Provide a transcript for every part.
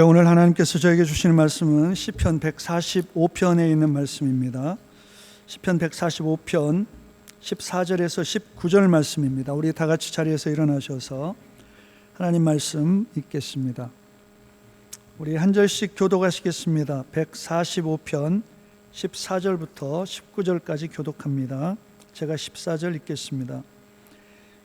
오늘 하나님께서 저에게 주시는 말씀은 시편 145편에 있는 말씀입니다. 시편 145편 14절에서 19절 말씀입니다. 우리 다 같이 자리에서 일어나셔서 하나님 말씀 읽겠습니다. 우리 한 절씩 교독하시겠습니다. 145편 14절부터 19절까지 교독합니다. 제가 14절 읽겠습니다.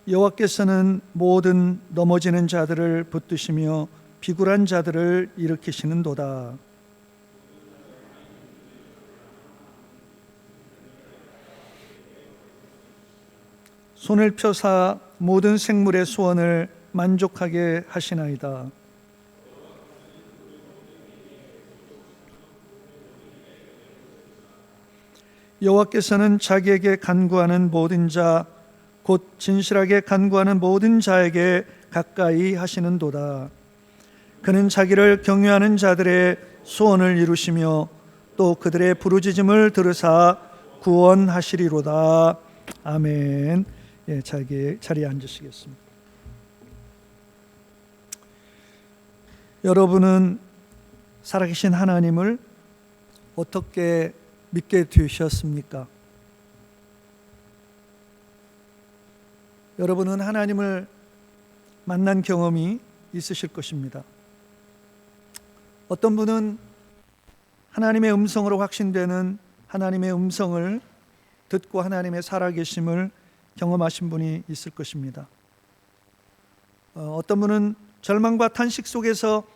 여호와께서는 모든 넘어지는 자들을 붙드시며 비굴한 자들을 일으키시는도다. 손을 펴사 모든 생물의 소원을 만족하게 하시나이다. 여호와께서는 자기에게 간구하는 모든 자, 곧 진실하게 간구하는 모든 자에게 가까이 하시는도다. 그는 자기를 경외하는 자들의 소원을 이루시며 또 그들의 부르짖음을 들으사 구원하시리로다. 아멘. 자리에 앉으시겠습니다. 여러분은 살아계신 하나님을 어떻게 믿게 되셨습니까? 여러분은 하나님을 만난 경험이 있으실 것입니다. 어떤 분은 하나님의 음성으로 확신되는 하나님의 음성을 듣고 하나님의 살아계심을 경험하신 분이 있을 것입니다. 어떤 분은 절망과 탄식 속에서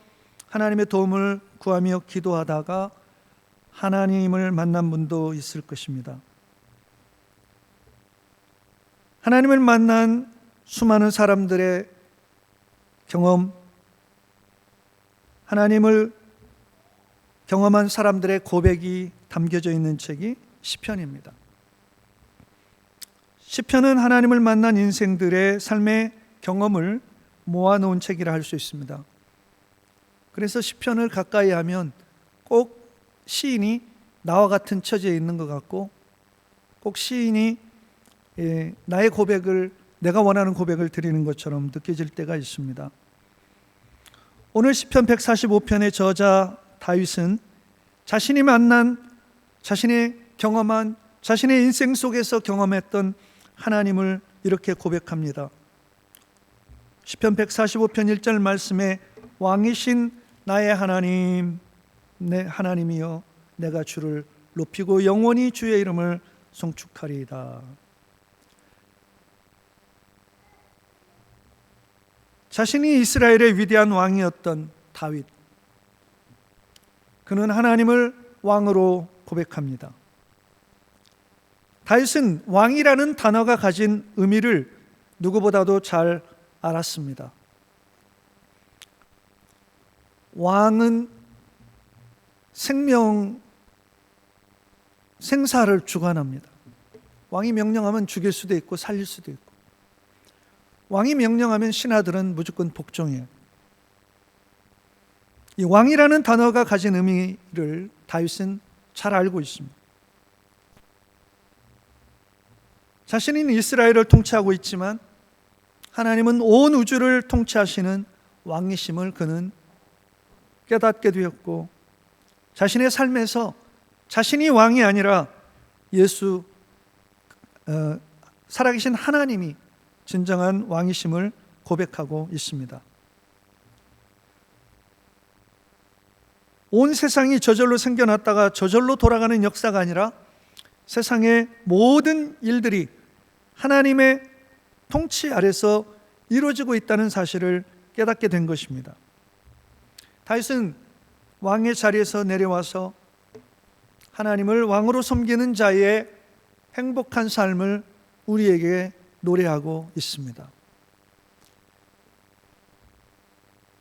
하나님의 도움을 구하며 기도하다가 하나님을 만난 분도 있을 것입니다. 하나님을 만난 수많은 사람들의 경험, 하나님을 경험한 사람들의 고백이 담겨져 있는 책이 시편입니다. 시편은 하나님을 만난 인생들의 삶의 경험을 모아놓은 책이라 할 수 있습니다. 그래서 시편을 가까이 하면 꼭 시인이 나와 같은 처지에 있는 것 같고, 꼭 시인이 나의 고백을, 내가 원하는 고백을 드리는 것처럼 느껴질 때가 있습니다. 오늘 시편 145편의 저자 다윗은 자신이 만난, 자신의 경험한, 자신의 인생 속에서 경험했던 하나님을 이렇게 고백합니다. 시편 145편 1절 말씀에 왕이신 나의 하나님, 내 하나님이여 내가 주를 높이고 영원히 주의 이름을 송축하리이다. 자신이 이스라엘의 위대한 왕이었던 다윗, 그는 하나님을 왕으로 고백합니다. 다윗은 왕이라는 단어가 가진 의미를 누구보다도 잘 알았습니다. 왕은 생사를 주관합니다. 왕이 명령하면 죽일 수도 있고 살릴 수도 있고, 왕이 명령하면 신하들은 무조건 복종해요. 이 왕이라는 단어가 가진 의미를 다윗은 잘 알고 있습니다. 자신은 이스라엘을 통치하고 있지만 하나님은 온 우주를 통치하시는 왕이심을 그는 깨닫게 되었고, 자신의 삶에서 자신이 왕이 아니라 살아계신 하나님이 진정한 왕이심을 고백하고 있습니다. 온 세상이 저절로 생겨났다가 저절로 돌아가는 역사가 아니라 세상의 모든 일들이 하나님의 통치 아래서 이루어지고 있다는 사실을 깨닫게 된 것입니다. 다윗은 왕의 자리에서 내려와서 하나님을 왕으로 섬기는 자의 행복한 삶을 우리에게 노래하고 있습니다.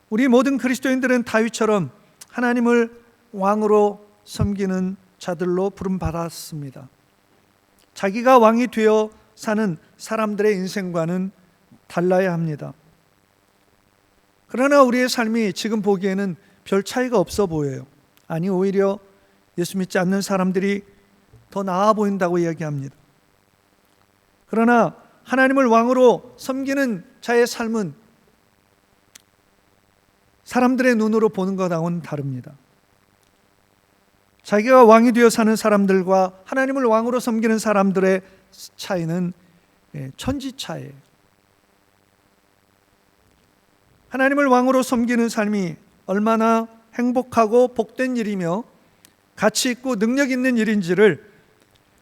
우리 모든 그리스도인들은 다윗처럼 하나님을 왕으로 섬기는 자들로 부름받았습니다. 자기가 왕이 되어 사는 사람들의 인생과는 달라야 합니다. 그러나 우리의 삶이 지금 보기에는 별 차이가 없어 보여요. 아니, 오히려 예수 믿지 않는 사람들이 더 나아 보인다고 이야기합니다. 그러나 하나님을 왕으로 섬기는 자의 삶은 사람들의 눈으로 보는 것하고는 다릅니다. 자기가 왕이 되어 사는 사람들과 하나님을 왕으로 섬기는 사람들의 차이는 천지차이예요. 하나님을 왕으로 섬기는 삶이 얼마나 행복하고 복된 일이며 가치 있고 능력 있는 일인지를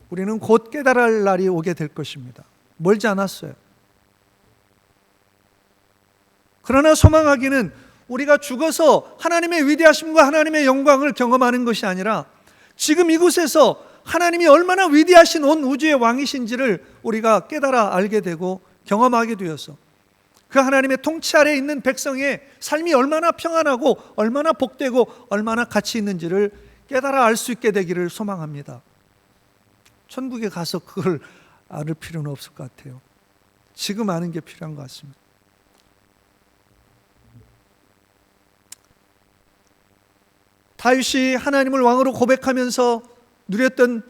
우리는 곧 깨달아 할 날이 오게 될 것입니다. 멀지 않았어요. 그러나 소망하기는 우리가 죽어서 하나님의 위대하심과 하나님의 영광을 경험하는 것이 아니라 지금 이곳에서 하나님이 얼마나 위대하신 온 우주의 왕이신지를 우리가 깨달아 알게 되고 경험하게 되어서 그 하나님의 통치 아래에 있는 백성의 삶이 얼마나 평안하고 얼마나 복되고 얼마나 가치 있는지를 깨달아 알 수 있게 되기를 소망합니다. 천국에 가서 그걸 알 필요는 없을 것 같아요. 지금 아는 게 필요한 것 같습니다. 다윗이 하나님을 왕으로 고백하면서 누렸던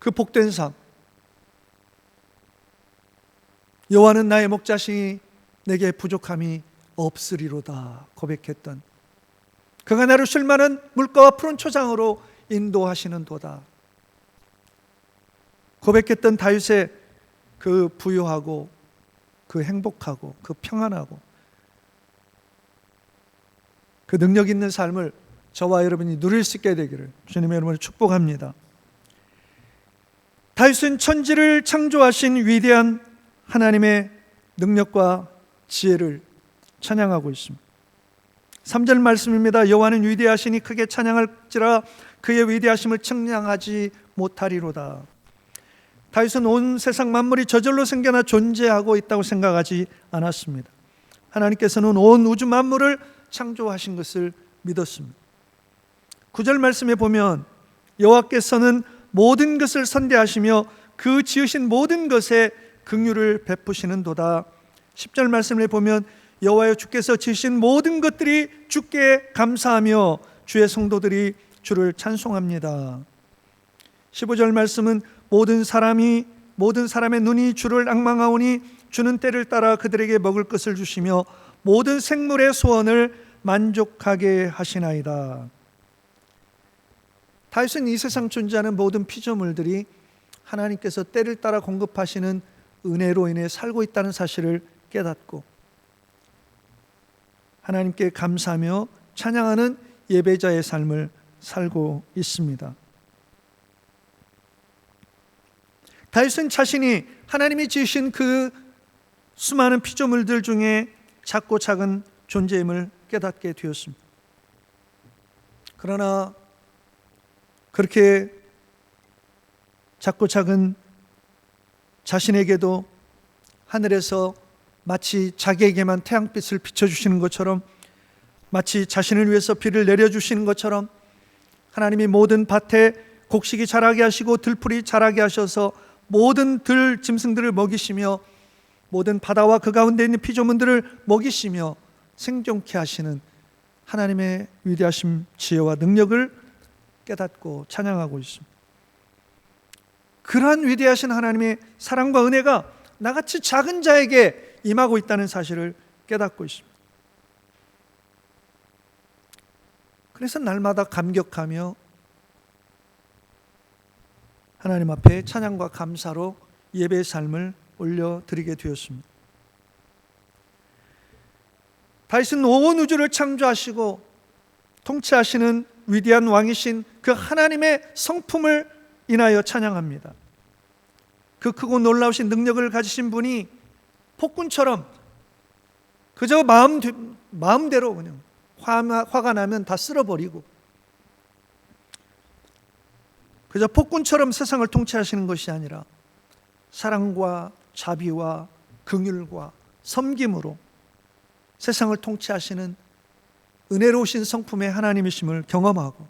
그 복된 삶, 여호와는 나의 목자시니 내게 부족함이 없으리로다 고백했던, 그가 나를 쉴만한 물가와 푸른 초장으로 인도하시는 도다 고백했던 다윗의 그 부유하고 그 행복하고 그 평안하고 그 능력 있는 삶을 저와 여러분이 누릴 수 있게 되기를 주님의 이름으로 축복합니다. 다윗은 천지를 창조하신 위대한 하나님의 능력과 지혜를 찬양하고 있습니다. 3절 말씀입니다. 여호와는 위대하시니 크게 찬양할지라 그의 위대하심을 측량하지 못하리로다. 다윗은 온 세상 만물이 저절로 생겨나 존재하고 있다고 생각하지 않았습니다. 하나님께서는 온 우주 만물을 창조하신 것을 믿었습니다. 9절 말씀에 보면 여호와께서는 모든 것을 선대하시며 그 지으신 모든 것에 긍휼을 베푸시는 도다. 10절 말씀에 보면 여호와여 주께서 지으신 모든 것들이 주께 감사하며 주의 성도들이 주를 찬송합니다. 15절 말씀은 모든 사람의 눈이 주를 앙망하오니 주는 때를 따라 그들에게 먹을 것을 주시며 모든 생물의 소원을 만족하게 하시나이다. 다윗은 이 세상 존재하는 모든 피조물들이 하나님께서 때를 따라 공급하시는 은혜로 인해 살고 있다는 사실을 깨닫고 하나님께 감사하며 찬양하는 예배자의 삶을 살고 있습니다. 다윗은 자신이 하나님이 지으신 그 수많은 피조물들 중에 작고 작은 존재임을 깨닫게 되었습니다. 그러나 그렇게 작고 작은 자신에게도 하늘에서 마치 자기에게만 태양빛을 비춰주시는 것처럼, 마치 자신을 위해서 비를 내려주시는 것처럼 하나님이 모든 밭에 곡식이 자라게 하시고 들풀이 자라게 하셔서 모든 들 짐승들을 먹이시며 모든 바다와 그 가운데 있는 피조물들을 먹이시며 생존케 하시는 하나님의 위대하심, 지혜와 능력을 깨닫고 찬양하고 있습니다. 그러한 위대하신 하나님의 사랑과 은혜가 나같이 작은 자에게 임하고 있다는 사실을 깨닫고 있습니다. 그래서 날마다 감격하며 하나님 앞에 찬양과 감사로 예배의 삶을 올려드리게 되었습니다. 다윗은 온 우주를 창조하시고 통치하시는 위대한 왕이신 그 하나님의 성품을 인하여 찬양합니다. 그 크고 놀라우신 능력을 가지신 분이 폭군처럼 그저 마음대로 그냥 화가 나면 다 쓸어버리고 그저 폭군처럼 세상을 통치하시는 것이 아니라 사랑과 자비와 긍휼과 섬김으로 세상을 통치하시는 은혜로우신 성품의 하나님이심을 경험하고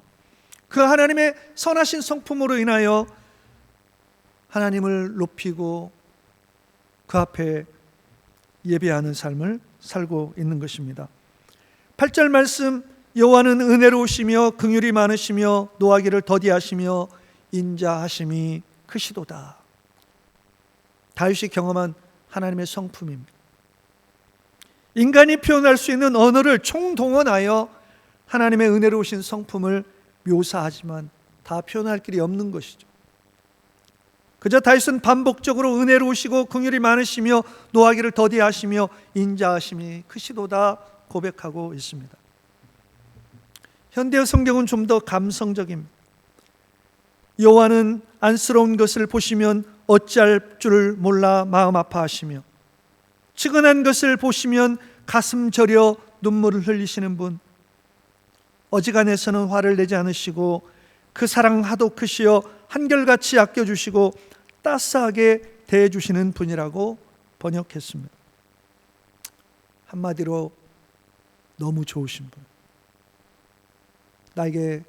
그 하나님의 선하신 성품으로 인하여 하나님을 높이고 그 앞에 예배하는 삶을 살고 있는 것입니다. 8절 말씀, 여호와는 은혜로우시며 긍휼이 많으시며 노하기를 더디하시며 인자하심이 크시도다. 다윗이 경험한 하나님의 성품입니다. 인간이 표현할 수 있는 언어를 총동원하여 하나님의 은혜로우신 성품을 묘사하지만 다 표현할 길이 없는 것이죠. 그저 다윗은 반복적으로 은혜로우시고 긍휼이 많으시며 노하기를 더디하시며 인자하심이 크시도다 고백하고 있습니다. 현대의 성경은 좀 더 감성적입니다. 여호와는 안쓰러운 것을 보시면 어찌할 줄을 몰라 마음 아파하시며 측은한 것을 보시면 가슴 저려 눈물을 흘리시는 분, 어지간해서는 화를 내지 않으시고 그 사랑 하도 크시어 한결같이 아껴주시고 따스하게 대해주시는 분이라고 번역했습니다. 한마디로 너무 좋으신 분, 나에게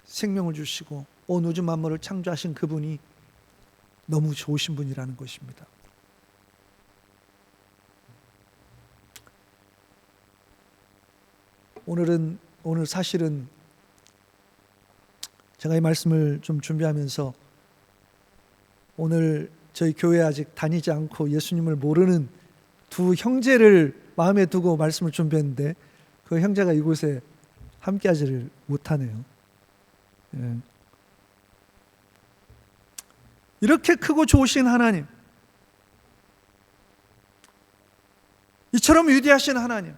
생명을 주시고 온 우주 만물을 창조하신 그분이 너무 좋으신 분이라는 것입니다. 오늘 사실은 제가 이 말씀을 좀 준비하면서 오늘 저희 교회 아직 다니지 않고 예수님을 모르는 두 형제를 마음에 두고 말씀을 준비했는데 그 형제가 이곳에 함께하지를 못하네요. 예. 이렇게 크고 좋으신 하나님, 이처럼 위대하신 하나님,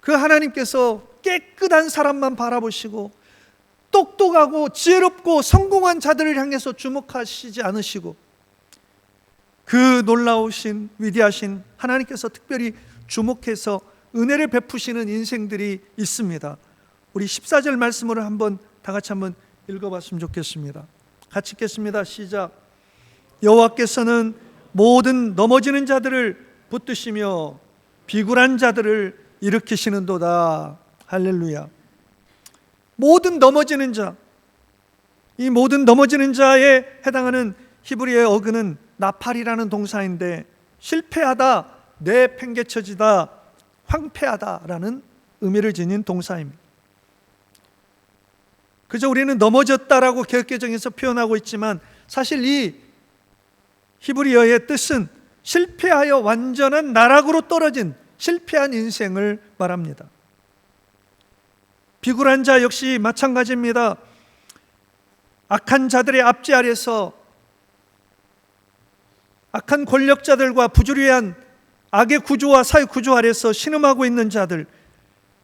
그 하나님께서 깨끗한 사람만 바라보시고 똑똑하고 지혜롭고 성공한 자들을 향해서 주목하시지 않으시고 그 놀라우신 위대하신 하나님께서 특별히 주목해서 은혜를 베푸시는 인생들이 있습니다. 우리 14절 말씀을 다 같이 한번 읽어봤으면 좋겠습니다. 같이 읽겠습니다. 시작. 여호와께서는 모든 넘어지는 자들을 붙드시며 비굴한 자들을 일으키시는도다. 할렐루야. 모든 넘어지는 자, 이 모든 넘어지는 자에 해당하는 히브리어의 어근은 나팔이라는 동사인데 실패하다, 내팽개쳐지다, 황폐하다라는 의미를 지닌 동사입니다. 그저 우리는 넘어졌다라고 개역개정에서 표현하고 있지만 사실 이 히브리어의 뜻은 실패하여 완전한 나락으로 떨어진 실패한 인생을 말합니다. 비굴한 자 역시 마찬가지입니다. 악한 자들의 압제 아래서 악한 권력자들과 부주의한 악의 구조와 사회 구조 아래서 신음하고 있는 자들,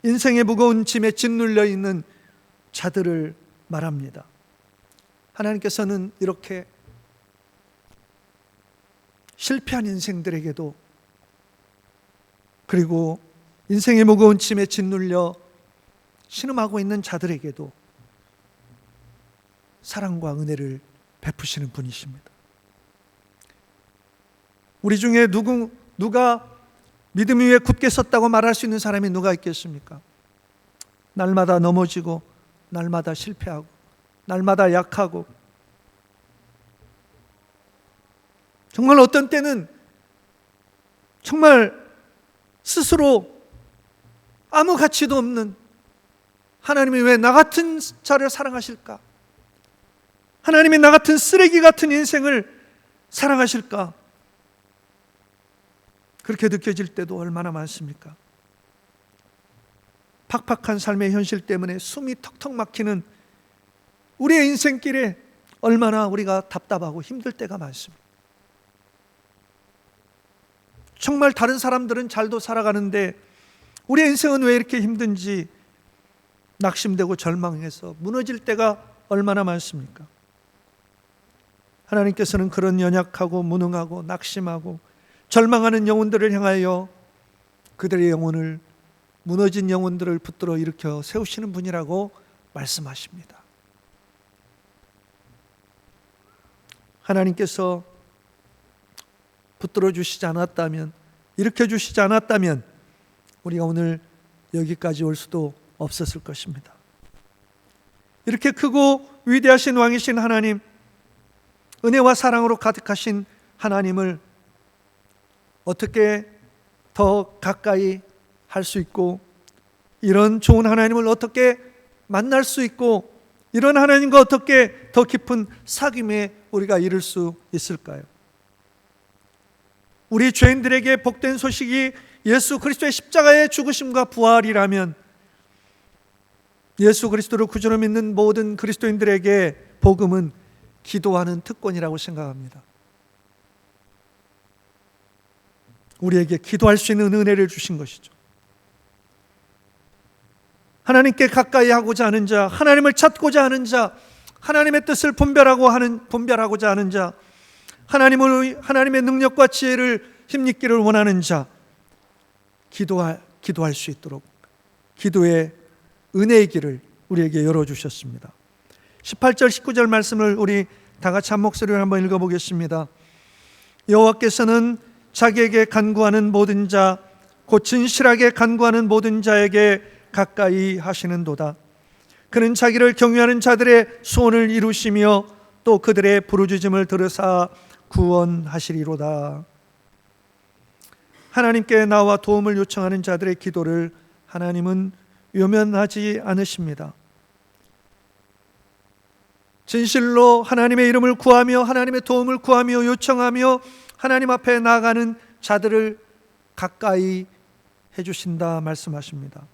인생의 무거운 짐에 짓눌려 있는 자들을 말합니다. 하나님께서는 이렇게 실패한 인생들에게도 그리고 인생의 무거운 짐에 짓눌려 신음하고 있는 자들에게도 사랑과 은혜를 베푸시는 분이십니다. 우리 중에 누가 믿음 위에 굳게 섰다고 말할 수 있는 사람이 누가 있겠습니까? 날마다 넘어지고 날마다 실패하고 날마다 약하고 정말 어떤 때는 정말 스스로 아무 가치도 없는 하나님이 왜 나 같은 자를 사랑하실까? 하나님이 나 같은 쓰레기 같은 인생을 사랑하실까? 그렇게 느껴질 때도 얼마나 많습니까? 팍팍한 삶의 현실 때문에 숨이 턱턱 막히는 우리의 인생길에 얼마나 우리가 답답하고 힘들 때가 많습니다. 정말 다른 사람들은 잘도 살아가는데 우리의 인생은 왜 이렇게 힘든지 낙심되고 절망해서 무너질 때가 얼마나 많습니까? 하나님께서는 그런 연약하고 무능하고 낙심하고 절망하는 영혼들을 향하여 그들의 영혼을, 무너진 영혼들을 붙들어 일으켜 세우시는 분이라고 말씀하십니다. 하나님께서 붙들어 주시지 않았다면, 일으켜 주시지 않았다면 우리가 오늘 여기까지 올 수도 없었을 것입니다. 이렇게 크고 위대하신 왕이신 하나님, 은혜와 사랑으로 가득하신 하나님을 어떻게 더 가까이 할 수 있고, 이런 좋은 하나님을 어떻게 만날 수 있고, 이런 하나님과 어떻게 더 깊은 사귐에 우리가 이룰 수 있을까요? 우리 죄인들에게 복된 소식이 예수 그리스도의 십자가의 죽으심과 부활이라면 예수 그리스도를 구주로 믿는 모든 그리스도인들에게 복음은 기도하는 특권이라고 생각합니다. 우리에게 기도할 수 있는 은혜를 주신 것이죠. 하나님께 가까이 하고자 하는 자, 하나님을 찾고자 하는 자, 하나님의 뜻을 분별하고자 하는 자, 하나님의 능력과 지혜를 힘입기를 원하는 자, 기도할 수 있도록 기도의 은혜의 길을 우리에게 열어주셨습니다. 18절 19절 말씀을 우리 다 같이 한 목소리로 한번 읽어보겠습니다. 여호와께서는 자기에게 간구하는 모든 자, 곧 진실하게 간구하는 모든 자에게 가까이 하시는도다. 그는 자기를 경외하는 자들의 소원을 이루시며 또 그들의 부르짖음을 들으사 구원하시리로다. 하나님께 나와 도움을 요청하는 자들의 기도를 하나님은 외면하지 않으십니다. 진실로 하나님의 이름을 구하며 하나님의 도움을 구하며 요청하며 하나님 앞에 나아가는 자들을 가까이 해주신다 말씀하십니다.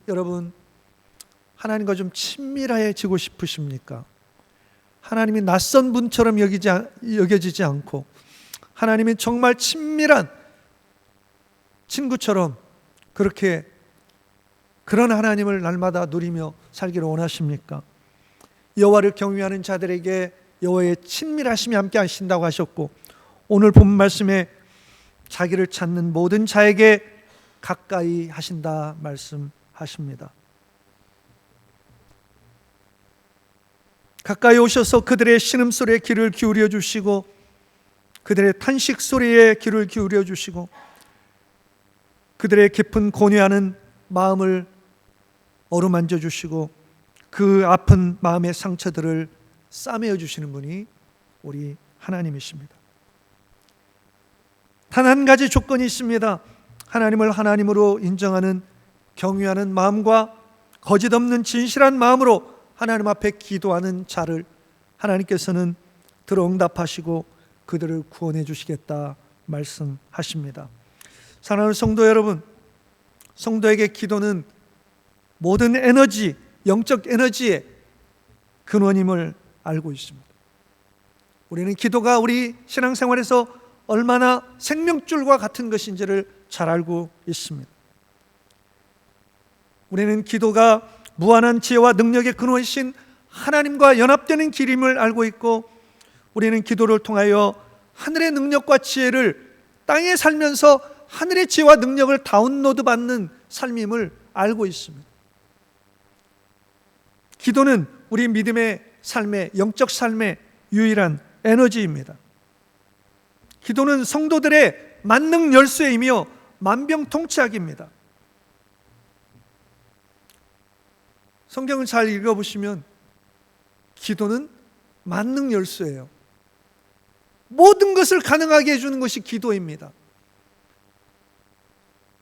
여러분, 하나님과 좀 친밀해지고 싶으십니까? 하나님이 낯선 분처럼 여겨지지 않고 하나님이 정말 친밀한 친구처럼 그런 하나님을 날마다 누리며 살기를 원하십니까? 여호와를 경외하는 자들에게 여호와의 친밀하심이 함께 하신다고 하셨고, 오늘 본 말씀에 자기를 찾는 모든 자에게 가까이 하신다 말씀하십니다. 가까이 오셔서 그들의 신음소리에 귀를 기울여 주시고 그들의 탄식 소리에 귀를 기울여 주시고 그들의 깊은 고뇌하는 마음을 어루만져 주시고 그 아픈 마음의 상처들을 싸매어 주시는 분이 우리 하나님이십니다. 단 한 가지 조건이 있습니다. 하나님을 하나님으로 인정하는 경외하는 마음과 거짓 없는 진실한 마음으로 하나님 앞에 기도하는 자를 하나님께서는 들어 응답하시고 그들을 구원해 주시겠다 말씀하십니다. 사랑하는 성도 여러분, 성도에게 기도는 모든 에너지, 영적 에너지의 근원임을 알고 있습니다. 우리는 기도가 우리 신앙생활에서 얼마나 생명줄과 같은 것인지를 잘 알고 있습니다. 우리는 기도가 무한한 지혜와 능력의 근원이신 하나님과 연합되는 길임을 알고 있고, 우리는 기도를 통하여 하늘의 능력과 지혜를 땅에 살면서 하늘의 지혜와 능력을 다운로드 받는 삶임을 알고 있습니다. 기도는 우리 믿음의 삶의, 영적 삶의 유일한 에너지입니다. 기도는 성도들의 만능 열쇠이며 만병통치약입니다. 성경을 잘 읽어보시면 기도는 만능 열쇠예요. 모든 것을 가능하게 해주는 것이 기도입니다.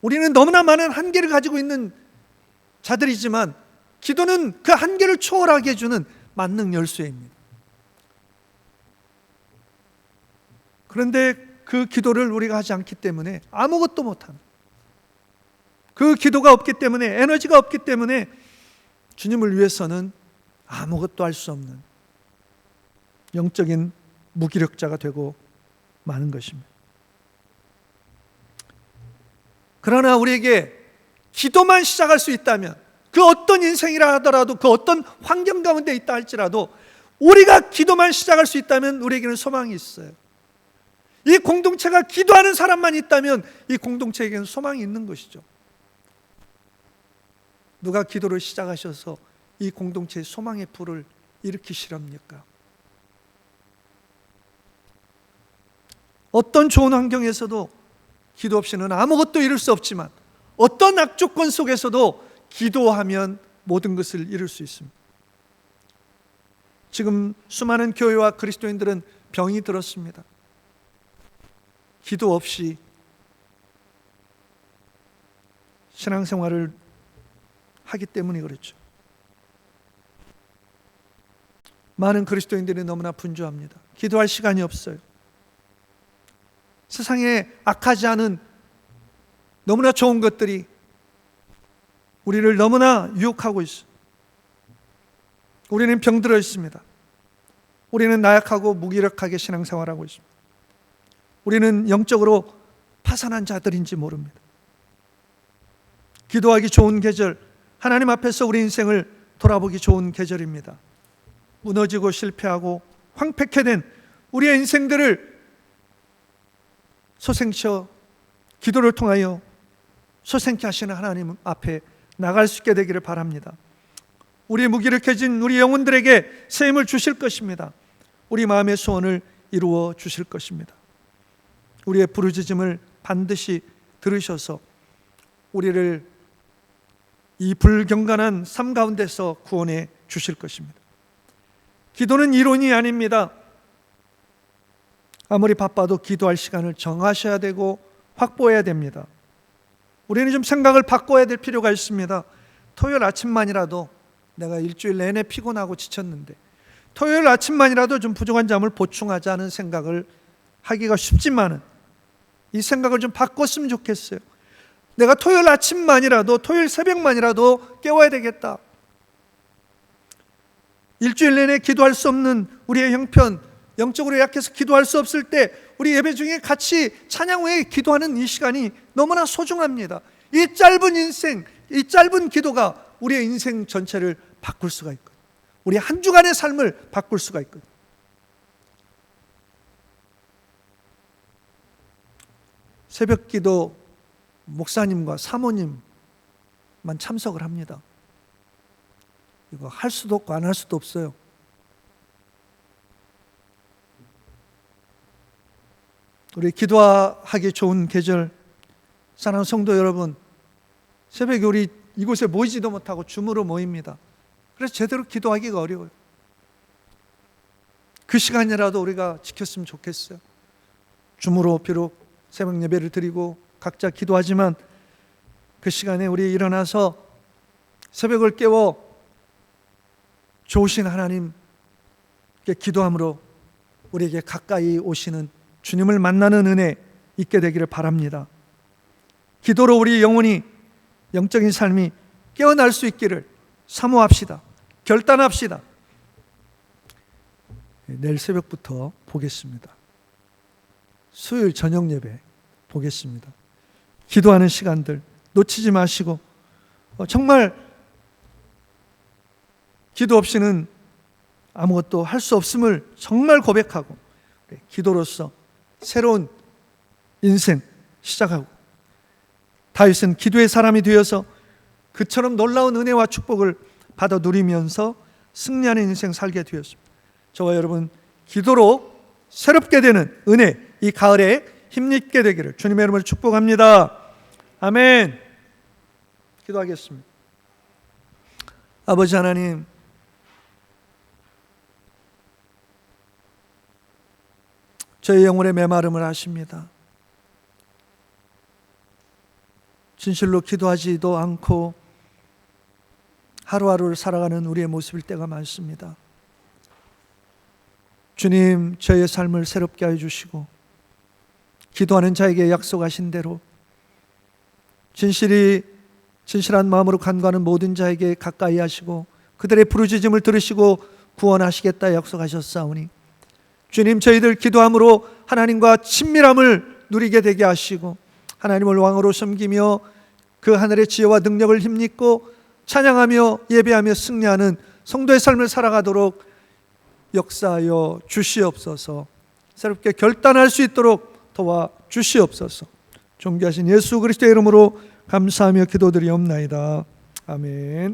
우리는 너무나 많은 한계를 가지고 있는 자들이지만 기도는 그 한계를 초월하게 해주는 만능 열쇠입니다. 그런데 그 기도를 우리가 하지 않기 때문에 아무것도 못하는, 그 기도가 없기 때문에, 에너지가 없기 때문에 주님을 위해서는 아무것도 할 수 없는 영적인 무기력자가 되고 마는 것입니다. 그러나 우리에게 기도만 시작할 수 있다면, 그 어떤 인생이라 하더라도, 그 어떤 환경 가운데 있다 할지라도 우리가 기도만 시작할 수 있다면 우리에게는 소망이 있어요. 이 공동체가 기도하는 사람만 있다면 이 공동체에게는 소망이 있는 것이죠. 누가 기도를 시작하셔서 이 공동체의 소망의 불을 일으키시렵니까? 어떤 좋은 환경에서도 기도 없이는 아무것도 이룰 수 없지만, 어떤 악조건 속에서도 기도하면 모든 것을 이룰 수 있습니다. 지금 수많은 교회와 그리스도인들은 병이 들었습니다. 기도 없이 신앙생활을 하기 때문에 그렇죠. 많은 그리스도인들이 너무나 분주합니다. 기도할 시간이 없어요. 세상에 악하지 않은 너무나 좋은 것들이 우리를 너무나 유혹하고 있습니다. 우리는 병들어 있습니다. 우리는 나약하고 무기력하게 신앙생활하고 있습니다. 우리는 영적으로 파산한 자들인지 모릅니다. 기도하기 좋은 계절, 하나님 앞에서 우리 인생을 돌아보기 좋은 계절입니다. 무너지고 실패하고 황폐케 된 우리의 인생들을 소생쳐 기도를 통하여 소생케 하시는 하나님 앞에 나갈 수 있게 되기를 바랍니다. 우리 무기력해진 우리 영혼들에게 새 힘을 주실 것입니다. 우리 마음의 소원을 이루어 주실 것입니다. 우리의 부르짖음을 반드시 들으셔서 우리를 이 불경건한 삶 가운데서 구원해 주실 것입니다. 기도는 이론이 아닙니다. 아무리 바빠도 기도할 시간을 정하셔야 되고 확보해야 됩니다. 우리는 좀 생각을 바꿔야 될 필요가 있습니다. 토요일 아침만이라도 내가 일주일 내내 피곤하고 지쳤는데 토요일 아침만이라도 좀 부족한 잠을 보충하자는 생각을 하기가 쉽지만은 이 생각을 좀 바꿨으면 좋겠어요. 내가 토요일 아침만이라도, 토요일 새벽만이라도 깨워야 되겠다. 일주일 내내 기도할 수 없는 우리의 형편, 영적으로 약해서 기도할 수 없을 때 우리 예배 중에 같이 찬양 후에 기도하는 이 시간이 너무나 소중합니다. 이 짧은 인생, 이 짧은 기도가 우리의 인생 전체를 바꿀 수가 있거든요. 우리 한 주간의 삶을 바꿀 수가 있거든요. 새벽 기도 목사님과 사모님만 참석을 합니다. 이거 할 수도 없고 안 할 수도 없어요. 우리 기도하기 좋은 계절, 사랑하는 성도 여러분, 새벽에 우리 이곳에 모이지도 못하고 줌으로 모입니다. 그래서 제대로 기도하기가 어려워요. 그 시간이라도 우리가 지켰으면 좋겠어요. 줌으로 비록 새벽 예배를 드리고 각자 기도하지만 그 시간에 우리 일어나서 새벽을 깨워 좋으신 하나님께 기도함으로 우리에게 가까이 오시는 주님을 만나는 은혜 있게 되기를 바랍니다. 기도로 우리 영혼이, 영적인 삶이 깨어날 수 있기를 사모합시다. 결단합시다. 내일 새벽부터 보겠습니다. 수요일 저녁 예배 보겠습니다. 기도하는 시간들 놓치지 마시고 정말 기도 없이는 아무것도 할 수 없음을 정말 고백하고 기도로서 새로운 인생 시작하고 다윗은 기도의 사람이 되어서 그처럼 놀라운 은혜와 축복을 받아 누리면서 승리하는 인생 살게 되었습니다. 저와 여러분 기도로 새롭게 되는 은혜, 이 가을에 힘있게 되기를 주님의 이름으로 축복합니다. 아멘. 기도하겠습니다. 아버지 하나님, 저희 영혼의 메마름을 아십니다. 진실로 기도하지도 않고 하루하루를 살아가는 우리의 모습일 때가 많습니다. 주님, 저의 삶을 새롭게 하여 주시고 기도하는 자에게 약속하신 대로 진실한 마음으로 간구하는 모든 자에게 가까이 하시고 그들의 부르짖음을 들으시고 구원하시겠다 약속하셨사오니 주님, 저희들 기도함으로 하나님과 친밀함을 누리게 되게 하시고 하나님을 왕으로 섬기며 그 하늘의 지혜와 능력을 힘입고 찬양하며 예배하며 승리하는 성도의 삶을 살아가도록 역사하여 주시옵소서. 새롭게 결단할 수 있도록 도와 주시옵소서. 존귀하신 예수 그리스도의 이름으로 감사하며 기도드리옵나이다. 아멘.